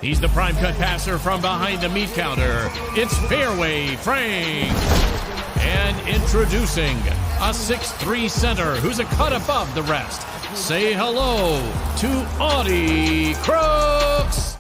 He's the prime cut passer from behind the meat counter. It's Fairway Frank. And introducing a 6'3 center who's a cut above the rest. Say hello to Audie Crooks.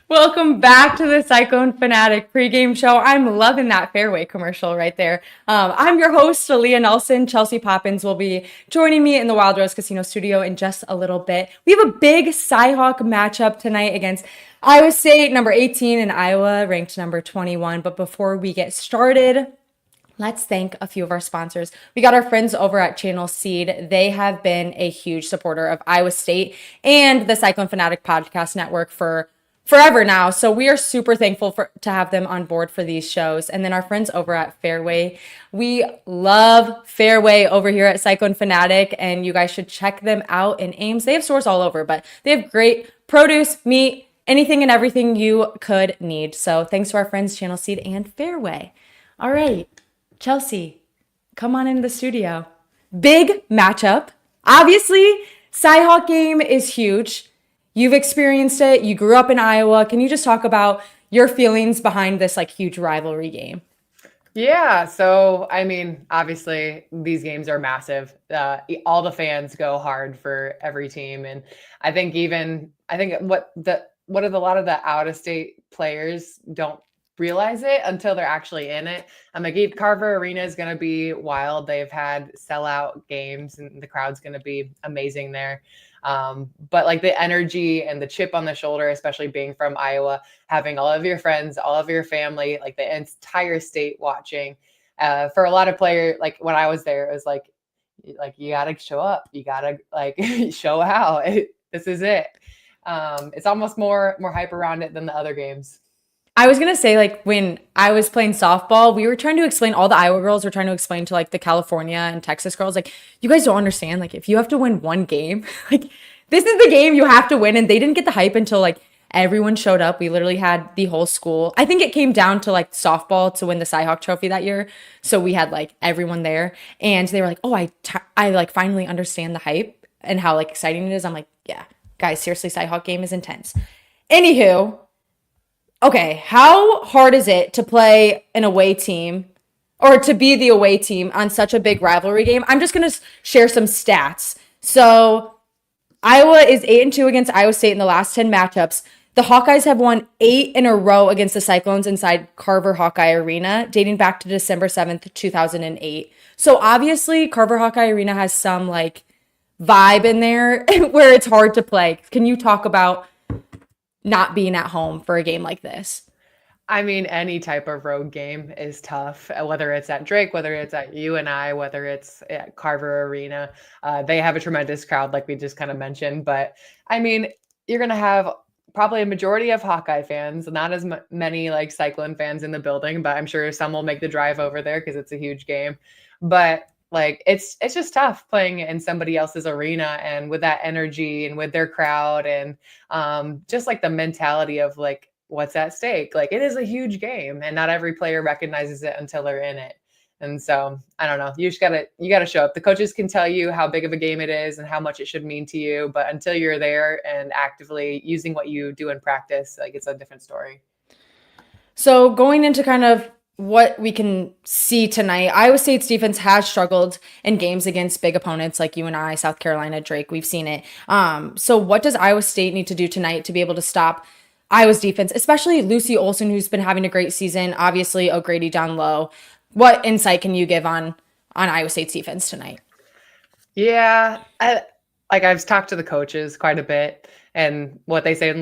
Welcome back to the Cyclone Fanatic pregame show. I'm loving that Fairway commercial right there. I'm your host, Aaliyah Nelson. Chelsea Poppins will be joining me in the Wild Rose Casino studio in just a little bit. We have a big Cyhawk matchup tonight against Iowa State, number 18, and Iowa, ranked number 21. But before we get started, let's thank a few of our sponsors. We got our friends over at Channel Seed. They have been a huge supporter of Iowa State and the Cyclone Fanatic Podcast Network for forever now. So we are super thankful to have them on board for these shows. And then our friends over at Fairway. We love Fairway over here at Cyclone Fanatic, and you guys should check them out in Ames. They have stores all over, but they have great produce, meat, anything and everything you could need. So thanks to our friends Channel Seed and Fairway. All right, Chelsea, come on into the studio. Big matchup. Obviously, Cyhawk game is huge. You've experienced it. You grew up in Iowa. Can you just talk about your feelings behind this huge rivalry game? Yeah. So, I mean, obviously these games are massive. All the fans go hard for every team. And I think what a lot of the out of state players don't realize it until they're actually in it. Carver Arena is going to be wild. They've had sellout games and the crowd's going to be amazing there. But the energy and the chip on the shoulder, especially being from Iowa, having all of your friends, all of your family, the entire state watching, for a lot of players, when I was there, it was you got to show up, you got to show out. This is it. It's almost more hype around it than the other games. I was going to say, when I was playing softball, we were trying to explain, all the Iowa girls were trying to explain to, the California and Texas girls, you guys don't understand, if you have to win one game, this is the game you have to win, and they didn't get the hype until, everyone showed up. We literally had the whole school. I think it came down to, softball to win the Cyhawk trophy that year, so we had, everyone there, and they were like, oh, I finally understand the hype and how, exciting it is. I'm like, yeah, guys, seriously, Cyhawk game is intense. Anywho, okay, how hard is it to play an away team or to be the away team on such a big rivalry game? I'm just going to share some stats. So Iowa is 8-2 against Iowa State in the last 10 matchups. The Hawkeyes have won 8 in a row against the Cyclones inside Carver Hawkeye Arena, dating back to December 7th, 2008. So obviously Carver Hawkeye Arena has some vibe in there where it's hard to play. Can you talk about not being at home for a game like this? I mean, any type of road game is tough, whether it's at Drake, whether it's at UNI, whether it's at Carver Arena. They have a tremendous crowd, like we just kind of mentioned. But I mean, you're going to have probably a majority of Hawkeye fans, not as many Cyclone fans in the building, but I'm sure some will make the drive over there because it's a huge game. But it's just tough playing in somebody else's arena and with that energy and with their crowd and just the mentality of what's at stake. It is a huge game and not every player recognizes it until they're in it. And so I don't know, you gotta show up. The coaches can tell you how big of a game it is and how much it should mean to you, but until you're there and actively using what you do in practice, it's a different story. So going into kind of what we can see tonight, Iowa State's defense has struggled in games against big opponents like UNI, South Carolina, Drake. We've seen it. So what does Iowa State need to do tonight to be able to stop Iowa's defense, especially Lucy Olson, who's been having a great season, obviously O'Grady down low? What insight can you give on Iowa State's defense tonight? Yeah, I've talked to the coaches quite a bit, and what they say,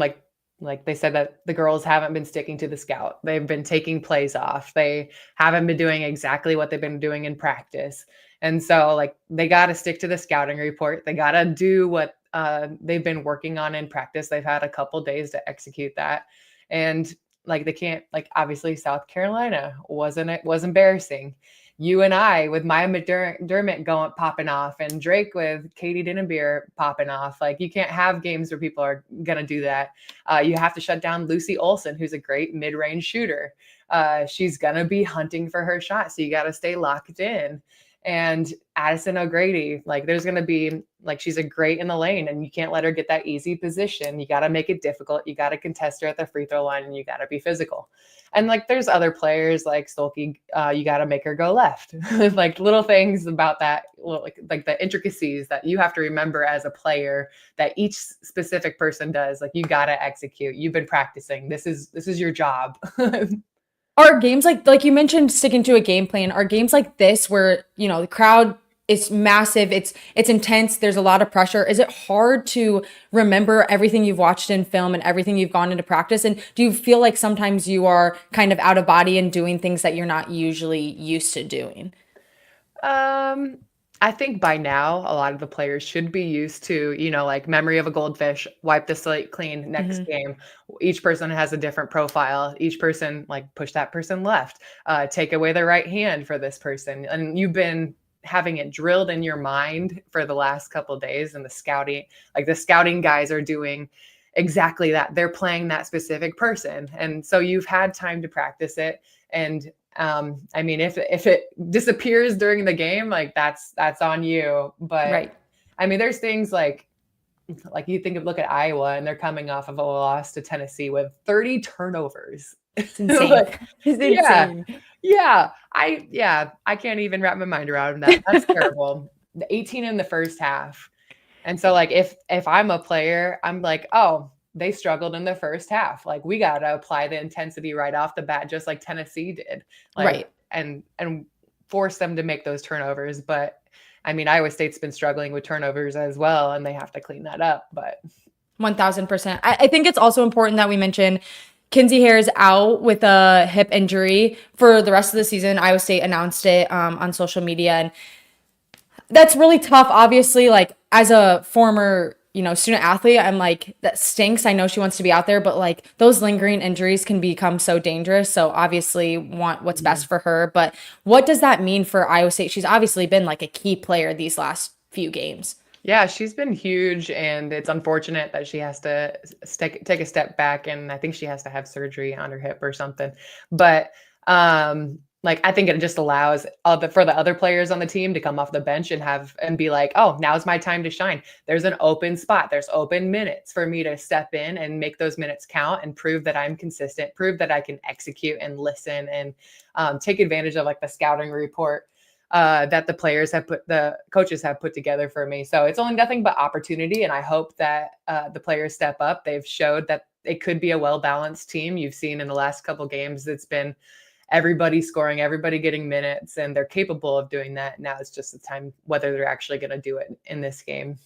they said that the girls haven't been sticking to the scout. They've been taking plays off. They haven't been doing exactly what they've been doing in practice. And so they got to stick to the scouting report. They got to do what they've been working on in practice. They've had a couple days to execute that. And they can't, obviously South Carolina was embarrassing. UNI with Maya McDermott popping off, and Drake with Katie Dinenbeer popping off. You can't have games where people are going to do that. You have to shut down Lucy Olson, who's a great mid-range shooter. She's going to be hunting for her shot. So you got to stay locked in. And Addison O'Grady, like there's going to be like, she's a great in the lane and you can't let her get that easy position. You got to make it difficult. You got to contest her at the free throw line and you got to be physical. And like, there's other players like Stolke, you got to make her go left. Like little things about that, like the intricacies that you have to remember as a player that each specific person does. Like you got to execute. You've been practicing. This is your job. Are games like you mentioned sticking to a game plan, are games like this where, you know, the crowd is massive, it's intense, there's a lot of pressure. Is it hard to remember everything you've watched in film and everything you've gone into practice? And do you feel like sometimes you are kind of out of body and doing things that you're not usually used to doing? I think by now, a lot of the players should be used to, you know, like memory of a goldfish, wipe the slate clean next game. Each person has a different profile. Each person, like push that person left, take away the right hand for this person. And you've been having it drilled in your mind for the last couple of days. And the scouting guys are doing exactly that. They're playing that specific person. And so you've had time to practice it. And I mean, if it disappears during the game, like that's on you. But Right. I mean, there's things like you look at Iowa and they're coming off of a loss to Tennessee with 30 turnovers. It's insane. Like, It's insane. Yeah. I can't even wrap my mind around that. That's terrible. The 18 in the first half. And so like, if I'm a player, I'm like, oh, they struggled in the first half. Like we got to apply the intensity right off the bat, just like Tennessee did. Like, Right. And force them to make those turnovers. But I mean, Iowa State's been struggling with turnovers as well, and they have to clean that up. But 1000%. I think it's also important that we mention Kinsey Hare's out with a hip injury for the rest of the season. Iowa State announced it on social media, and that's really tough. Obviously, like as a former, you know, student athlete, I'm like, that stinks. I know she wants to be out there, but like those lingering injuries can become so dangerous. So obviously want what's best for her. But what does that mean for Iowa State? She's obviously been like a key player these last few games. Yeah, she's been huge, and it's unfortunate that she has to take a step back, and I think she has to have surgery on her hip or something. But like I think it just allows for the other players on the team to come off the bench and be like, oh, now's my time to shine. There's an open spot. There's open minutes for me to step in and make those minutes count and prove that I'm consistent, prove that I can execute and listen and take advantage of like the scouting report that the coaches have put together for me. So it's only nothing but opportunity. And I hope that the players step up. They've showed that it could be a well-balanced team. You've seen in the last couple games, it's been everybody scoring, everybody getting minutes, and they're capable of doing that. Now it's just the time whether they're actually going to do it in this game.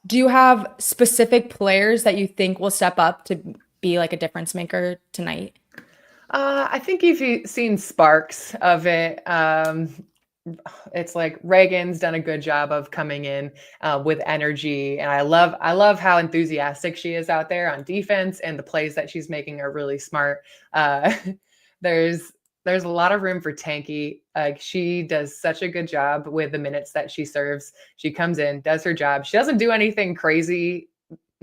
Do you have specific players that you think will step up to be like a difference maker tonight? I think you've seen sparks of it. It's like Reagan's done a good job of coming in with energy, and I love how enthusiastic she is out there on defense, and the plays that she's making are really smart. There's a lot of room for Tanky. She does such a good job with the minutes that she serves. She comes in, does her job. She doesn't do anything crazy.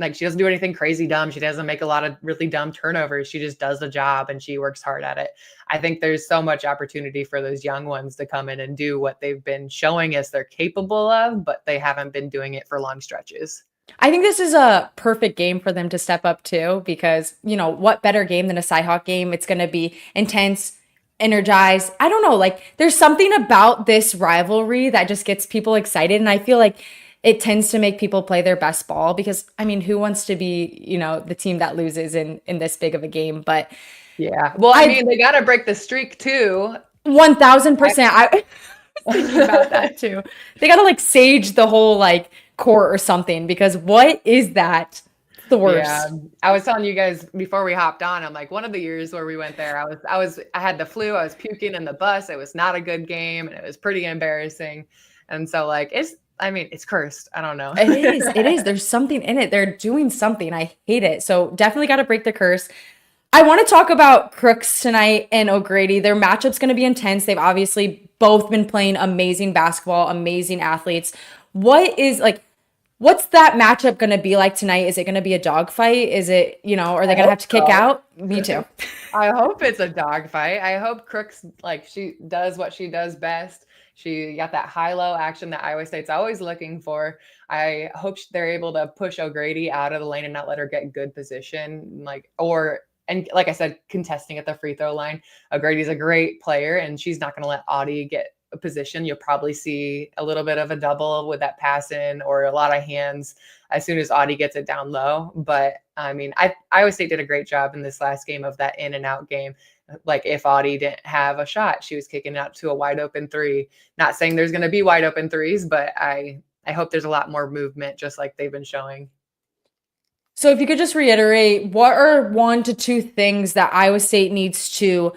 Like she doesn't do anything crazy dumb. She doesn't make a lot of really dumb turnovers. She just does the job and she works hard at it. I think there's so much opportunity for those young ones to come in and do what they've been showing us they're capable of, but they haven't been doing it for long stretches. I think this is a perfect game for them to step up to because, you know, what better game than a Cyhawk game? It's going to be intense, energized. I don't know, like there's something about this rivalry that just gets people excited. And I feel like it tends to make people play their best ball because, I mean, who wants to be, you know, the team that loses in this big of a game? But yeah, well, I mean, they got to break the streak too. 1000%. I was thinking about that too. They got to like sage the whole like court or something because what is that? The worst. Yeah, I was telling you guys before we hopped on, I'm like, one of the years where we went there, I had the flu, I was puking in the bus. It was not a good game and it was pretty embarrassing. And so like, it's cursed. I don't know. It is. There's something in it. They're doing something. I hate it. So definitely got to break the curse. I want to talk about Crooks tonight and O'Grady. Their matchup's going to be intense. They've obviously both been playing amazing basketball, amazing athletes. What's that matchup going to be like tonight? Is it going to be a dogfight? Is it, you know, are they going to have to kick out? Me too. I hope it's a dogfight. I hope Crooks, like she does what she does best. She got that high-low action that Iowa State's always looking for. I hope they're able to push O'Grady out of the lane and not let her get good position, and like I said, contesting at the free throw line. O'Grady's a great player, and she's not going to let Audie get a position. You'll probably see a little bit of a double with that pass in or a lot of hands as soon as Audie gets it down low. But I mean, Iowa State did a great job in this last game of that in and out game. Like if Audie didn't have a shot, she was kicking out to a wide open three. Not saying there's going to be wide open threes, but I hope there's a lot more movement, just like they've been showing. So if you could just reiterate, what are 1 to 2 things that Iowa State needs to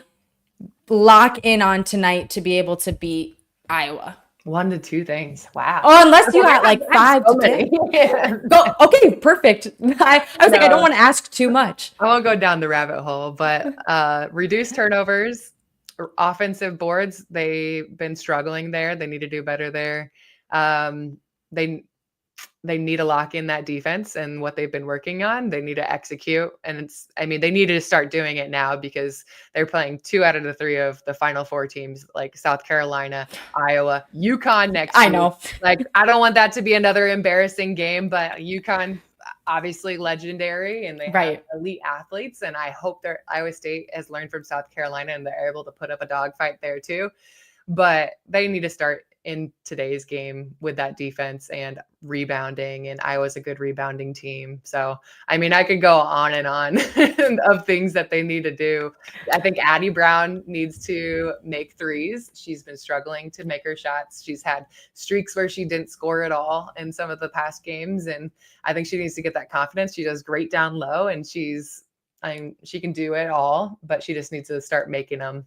lock in on tonight to be able to beat Iowa? 1 to 2 things. Wow. Oh, unless you had like 5 to 10. Yeah. Go, okay, perfect. I was like, I don't want to ask too much. I won't go down the rabbit hole, but reduce turnovers, offensive boards. They've been struggling there. They need to do better there. They need to lock in that defense and what they've been working on. They need to execute. And they need to start doing it now because they're playing 2 out of the 3 of the Final Four teams, like South Carolina, Iowa, UConn next week. I know. Like, I don't want that to be another embarrassing game, but UConn, obviously legendary, and they have elite athletes. And I hope Iowa State has learned from South Carolina and they're able to put up a dogfight there too. But they need to start in today's game with that defense and rebounding, and Iowa's a good rebounding team. So, I mean, I could go on and on of things that they need to do. I think Addie Brown needs to make threes. She's been struggling to make her shots. She's had streaks where she didn't score at all in some of the past games, and I think she needs to get that confidence. She does great down low, and she can do it all, but she just needs to start making them.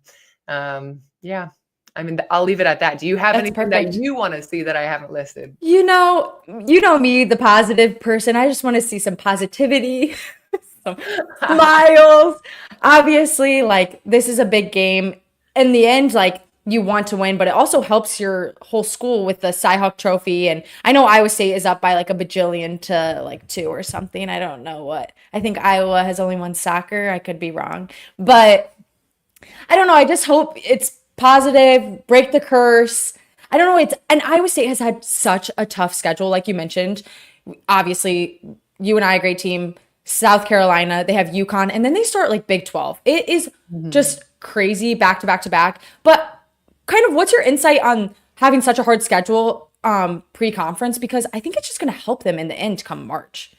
Yeah. I mean, I'll leave it at that. Do you have anything that you want to see that I haven't listed? You know me, the positive person. I just want to see some positivity, some smiles. Obviously, like, this is a big game. In the end, like, you want to win, but it also helps your whole school with the Cy-Hawk Trophy. And I know Iowa State is up by like a bajillion to like 2 or something. I don't know what. I think Iowa has only won soccer. I could be wrong. But I don't know. I just hope it's positive, break the curse. I don't know. And Iowa State has had such a tough schedule, like you mentioned. Obviously, UNI, a great team. South Carolina, they have UConn, and then they start like Big 12. It is just crazy back to back to back. But kind of what's your insight on having such a hard schedule pre-conference? Because I think it's just going to help them in the end come March.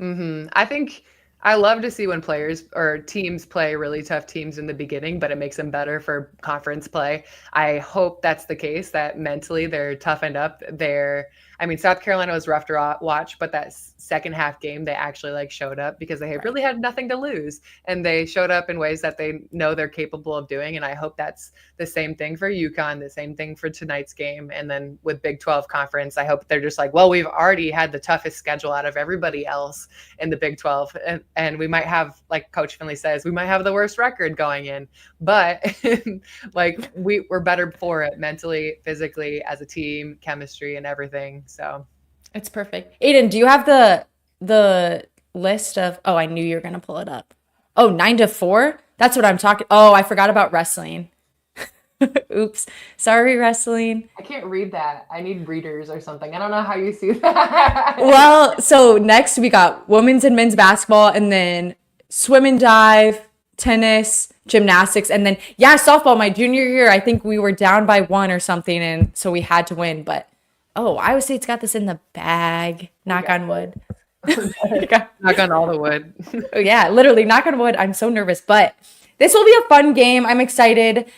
I think I love to see when players or teams play really tough teams in the beginning, but it makes them better for conference play. I hope that's the case, that mentally they're toughened up. South Carolina was rough to watch, but that second half game, they actually like showed up because they really had nothing to lose, and they showed up in ways that they know they're capable of doing. And I hope that's the same thing for UConn, the same thing for tonight's game. And then with Big 12 conference, I hope they're just like, well, we've already had the toughest schedule out of everybody else in the Big 12. And we might have, like Coach Finley says, we might have the worst record going in, but like we're better for it mentally, physically, as a team, chemistry and everything. So it's perfect. Aiden, do you have the list of, I knew you were going to pull it up. 9 to 4? That's what I'm talking. Oh, I forgot about wrestling. Oops. Sorry, wrestling. I can't read that. I need readers or something. I don't know how you see that. Well, so next we got women's and men's basketball, and then swim and dive, tennis, gymnastics, and then, softball. My junior year, I think we were down by 1 or something, and so we had to win. But, Iowa State's got this in the bag. Knock on wood. Knock on all the wood. Yeah, literally, knock on wood. I'm so nervous, but this will be a fun game. I'm excited.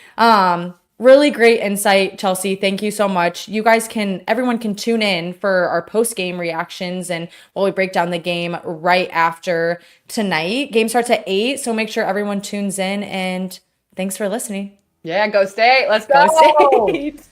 Really great insight, Chelsea. Thank you so much. You guys everyone can tune in for our post-game reactions and while we break down the game right after tonight. Game starts at 8, so make sure everyone tunes in, and thanks for listening. Yeah, go State. Let's go. Go State.